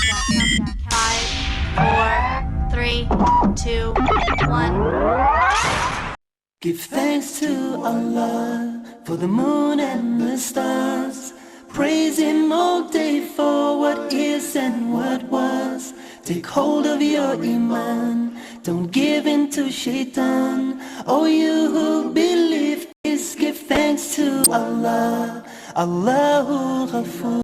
Five, four, three, two, one. Give thanks to Allah for the moon and the stars. Praise Him all day for what is and what was. Take hold of your iman, don't give in to shaitan. Oh, you who believe, please give thanks to Allah. Allahu Ghafoor.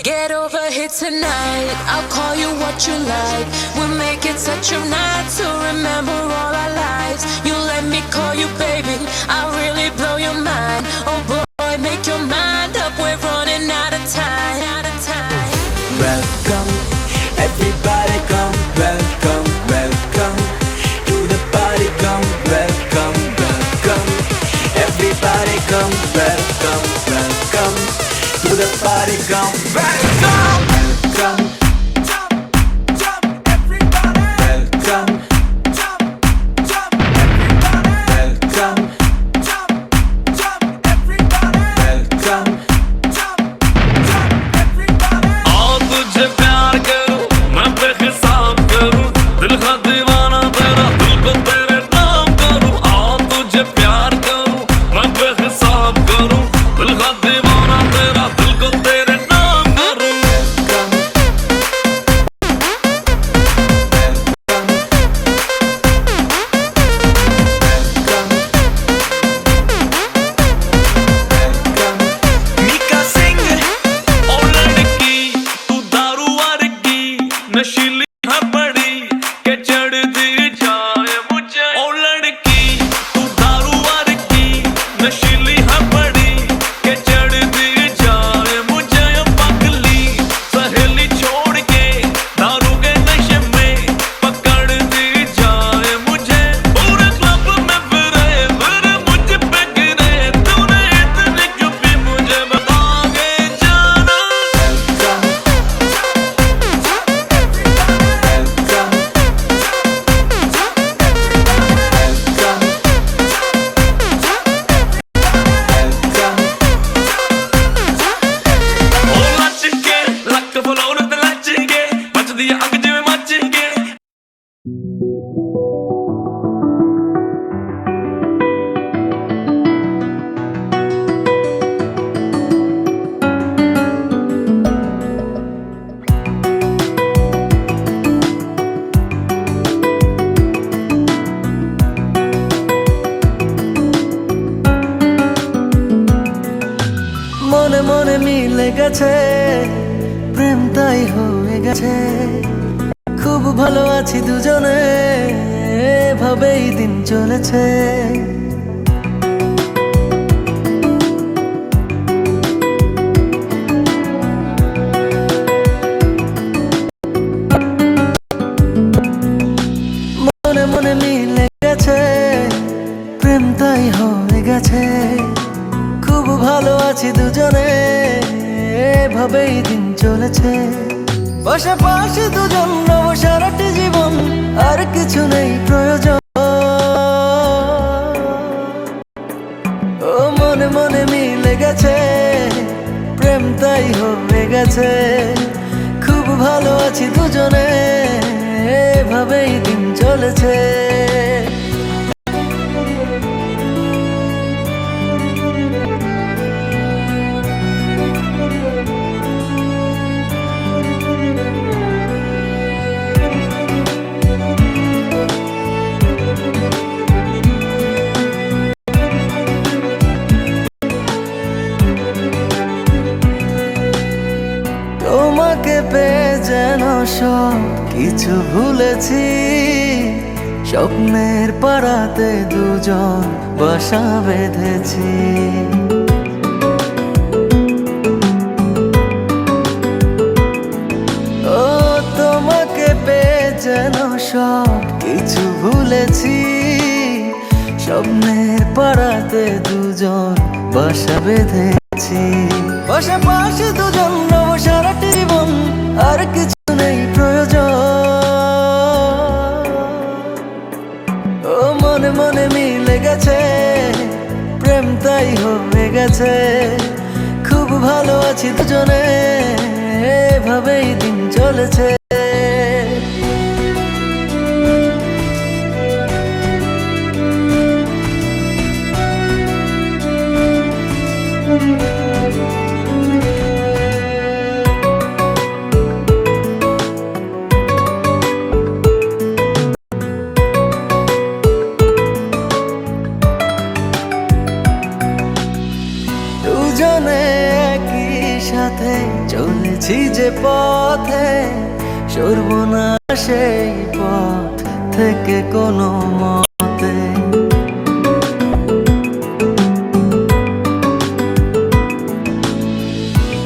Get over here tonight, I'll call you what you like. We'll make it such a night to remember all our lives. You let me call you baby, I'll really blow your mind. Oh boy, make your mind up, we're running out of time. Welcome, everybody come. Welcome, welcome to the party come. Welcome, welcome, everybody come. Welcome, welcome to the party come. Welcome, welcome. Jump, everybody. Welcome, jump, everybody. Welcome, jump, everybody. Welcome, jump, everybody. आओ तुझे प्यार करूं, मैं बेहिसाब करूं, दिल का दीवाना तेरा, दिल को तेरे नाम करूं। आओ तुझे प्यार करूं, मैं बेहिसाब करूं, दिल का दीवाना तेरा, दिल को तेरे नाम करूं। मीका सिंह ओ लड़की तू दारू वर्गी नशीली है बड़ी के चढ़ती जाए मुझे। ओ लड़की तू दारू वर्गी नशीली है बड़ी के चढ़ती जाए मुझे। पगली सहेली छोड़ के दारू के नशे में पकड़ती जाए मुझे। पूरे क्लब में फिरे मुझ पे गिरे, तूने इतनी क्यों पी मुझे बता के जाना। ओ लच के लक फलोर ते लच के बचदी अग जिवें मच के। মনে মনে মিলে গেছে, প্রেম তাই হয়ে গেছে। খুব ভালো আছি দুজনে, এভাবেই দিন চলেছে। মনে মনে মিলে গেছে, প্রেম তাই হয়ে গেছে। খুব ভালো আছি দুজনে, এভাবেই দিন চলেছে। পাশাপাশি দুজন রব সারাটি জীবন, আর কিছু নেই প্রয়োজন। ও মনে মনে মিলে গেছে, প্রেম তাই হয়ে গেছে। খুব ভালো আছি দুজনে, এভাবেই দিন চলেছে। তোমাকে পেয়ে যেন সব কিছু ভুলেছি। স্বপ্নের পাড়াতে দুজন বাসা বেঁধেছি। ও তোমাকে পেয়ে যেন সব কিছু ভুলেছি। স্বপ্নের পাড়াতে দুজন বাসা বেঁধেছি। পাশাপাশি দুজন রব সারাটি জীবন, আর কিছু নেই প্রয়োজন। ও মনে মনে মিলে গেছে, প্রেম তাই হয়ে গেছে। খুব ভালো আছি দুজনে, চলেছে। দুজনে একই সাথে চলেছি যে পথে, সরব না সেই পথ থেকে কোনো মতে।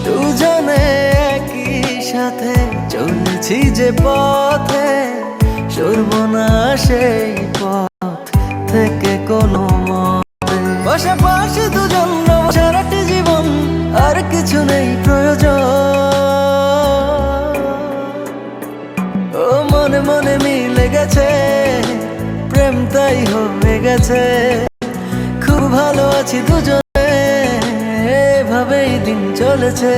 দুজনে একই সাথে চলেছি যে পথে, সরব না সেই পথ থেকে কোনো মতে। পাশাপাশি দুজন সারাটি জীবন, আর কিছু নেই প্রয়োজন। ও মনে মনে মিলে গেছে, প্রেম তাই হয়ে গেছে। খুব ভালো আছি দুজনে, এভাবেই দিন চলেছে।